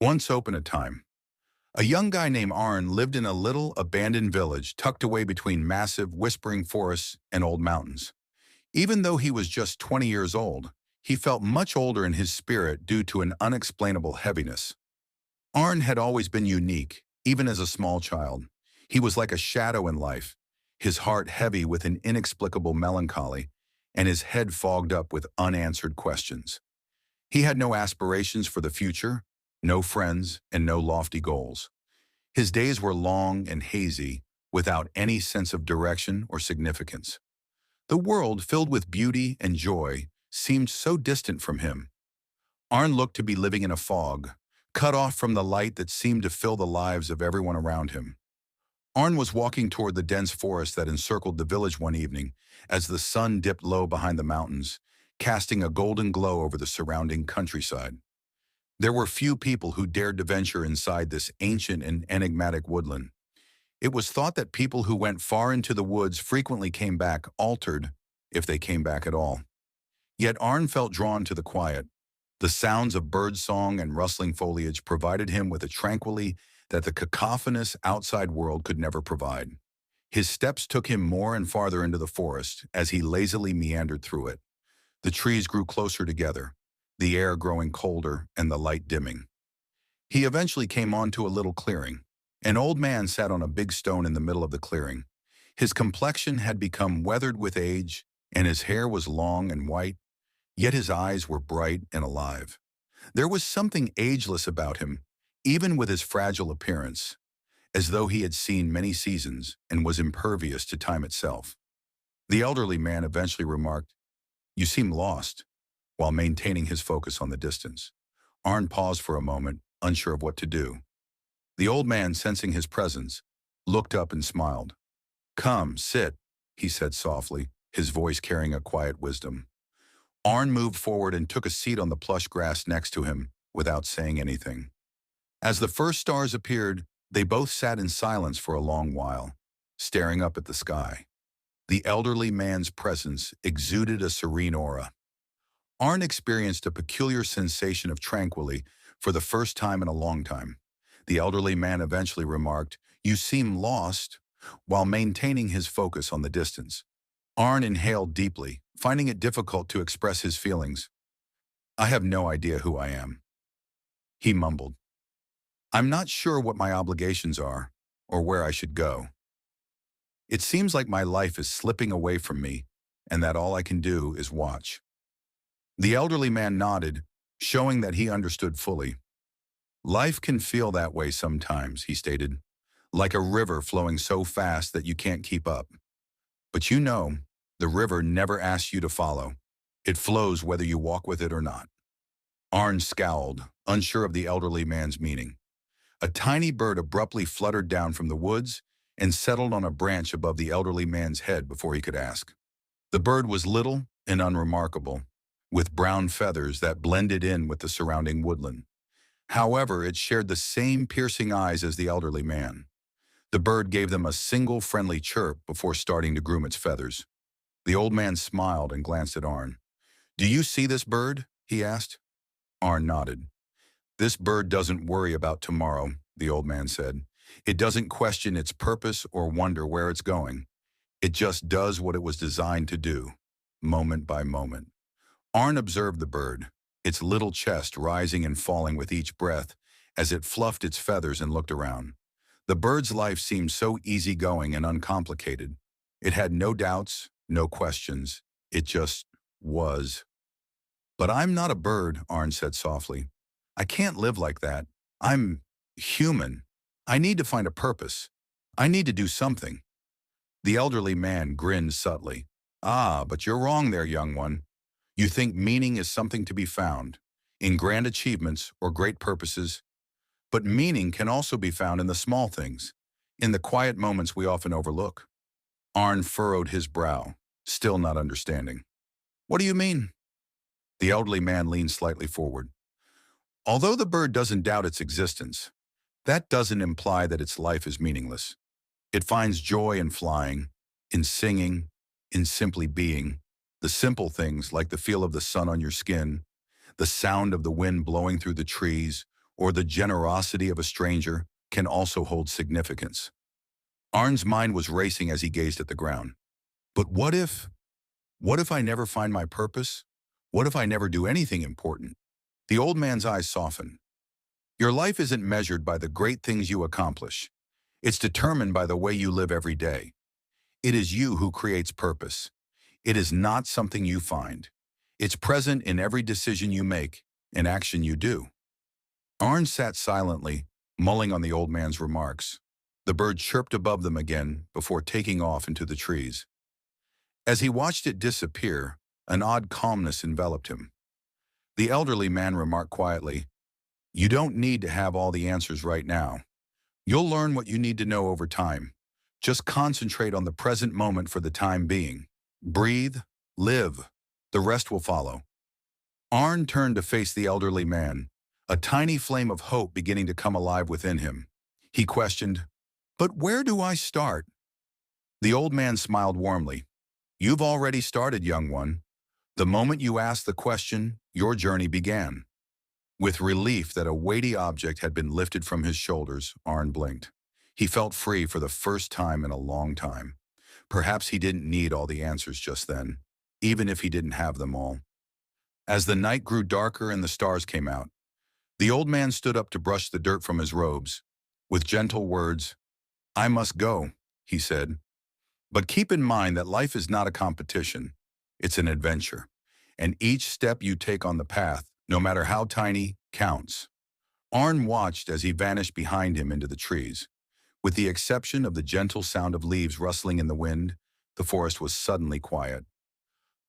Once upon a time, a young guy named Arn lived in a little abandoned village tucked away between massive, whispering forests and old mountains. Even though he was just 20 years old, he felt much older in his spirit due to an unexplainable heaviness. Arn had always been unique, even as a small child. He was like a shadow in life, his heart heavy with an inexplicable melancholy, and his head fogged up with unanswered questions. He had no aspirations for the future, no friends, and no lofty goals. His days were long and hazy, without any sense of direction or significance. The world, filled with beauty and joy, seemed so distant from him. Arn looked to be living in a fog, cut off from the light that seemed to fill the lives of everyone around him. Arn was walking toward the dense forest that encircled the village one evening as the sun dipped low behind the mountains, casting a golden glow over the surrounding countryside. There were few people who dared to venture inside this ancient and enigmatic woodland. It was thought that people who went far into the woods frequently came back altered, if they came back at all. Yet Arn felt drawn to the quiet. The sounds of birdsong and rustling foliage provided him with a tranquility that the cacophonous outside world could never provide. His steps took him more and farther into the forest as he lazily meandered through it. The trees grew closer together, the air growing colder and the light dimming. He eventually came onto a little clearing. An old man sat on a big stone in the middle of the clearing. His complexion had become weathered with age, and his hair was long and white, yet his eyes were bright and alive. There was something ageless about him, even with his fragile appearance, as though he had seen many seasons and was impervious to time itself. The elderly man eventually remarked, "You seem lost," while maintaining his focus on the distance. Arn paused for a moment, unsure of what to do. The old man, sensing his presence, looked up and smiled. "Come, sit," he said softly, his voice carrying a quiet wisdom. Arn moved forward and took a seat on the plush grass next to him, without saying anything. As the first stars appeared, they both sat in silence for a long while, staring up at the sky. The elderly man's presence exuded a serene aura. Arn experienced a peculiar sensation of tranquility for the first time in a long time. The elderly man eventually remarked, "You seem lost," while maintaining his focus on the distance. Arn inhaled deeply, finding it difficult to express his feelings. "I have no idea who I am," he mumbled. "I'm not sure what my obligations are, or where I should go. It seems like my life is slipping away from me, and that all I can do is watch." The elderly man nodded, showing that he understood fully. "Life can feel that way sometimes," he stated, "like a river flowing so fast that you can't keep up. But you know, the river never asks you to follow. It flows whether you walk with it or not." Arn scowled, unsure of the elderly man's meaning. A tiny bird abruptly fluttered down from the woods and settled on a branch above the elderly man's head before he could ask. The bird was little and unremarkable, with brown feathers that blended in with the surrounding woodland. However, it shared the same piercing eyes as the elderly man. The bird gave them a single friendly chirp before starting to groom its feathers. The old man smiled and glanced at Arn. "Do you see this bird?" he asked. Arn nodded. "This bird doesn't worry about tomorrow," the old man said. "It doesn't question its purpose or wonder where it's going. It just does what it was designed to do, moment by moment." Arn observed the bird, its little chest rising and falling with each breath as it fluffed its feathers and looked around. The bird's life seemed so easygoing and uncomplicated. It had no doubts, no questions. It just was. "But I'm not a bird," Arn said softly. "I can't live like that. I'm human. I need to find a purpose. I need to do something." The elderly man grinned subtly. "Ah, but you're wrong there, young one. You think meaning is something to be found in grand achievements or great purposes, but meaning can also be found in the small things, in the quiet moments we often overlook." Arn furrowed his brow, still not understanding. "What do you mean?" The elderly man leaned slightly forward. "Although the bird doesn't doubt its existence, that doesn't imply that its life is meaningless. It finds joy in flying, in singing, in simply being. The simple things like the feel of the sun on your skin, the sound of the wind blowing through the trees, or the generosity of a stranger can also hold significance. Arn's mind was racing as he gazed at the ground. But what if I never find my purpose? What if I never do anything important? The old man's eyes softened. Your life isn't measured by the great things you accomplish. It's determined by the way you live every day. It is you who creates purpose. It is not something you find. It's present in every decision you make and action you do. Arn sat silently, mulling on the old man's remarks. The bird chirped above them again before taking off into the trees. As he watched it disappear, an odd calmness enveloped him. The elderly man remarked quietly, "You don't need to have all the answers right now. You'll learn what you need to know over time. Just concentrate on the present moment for the time being. Breathe, live. The rest will follow." Arn turned to face the elderly man, a tiny flame of hope beginning to come alive within him. He questioned, "But where do I start?" The old man smiled warmly. "You've already started, young one. The moment you asked the question, your journey began." With relief that a weighty object had been lifted from his shoulders, Arn blinked. He felt free for the first time in a long time. Perhaps he didn't need all the answers just then, even if he didn't have them all. As the night grew darker and the stars came out, the old man stood up to brush the dirt from his robes. With gentle words, "I must go," he said. "But keep in mind that life is not a competition. It's an adventure. And each step you take on the path, no matter how tiny, counts." Arn watched as he vanished behind him into the trees. With the exception of the gentle sound of leaves rustling in the wind, the forest was suddenly quiet.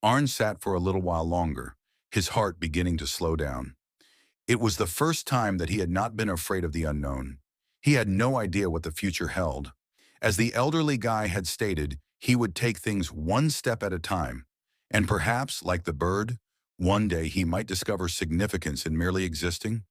Arn sat for a little while longer, his heart beginning to slow down. It was the first time that he had not been afraid of the unknown. He had no idea what the future held. As the elderly guy had stated, he would take things one step at a time. And perhaps, like the bird, one day he might discover significance in merely existing.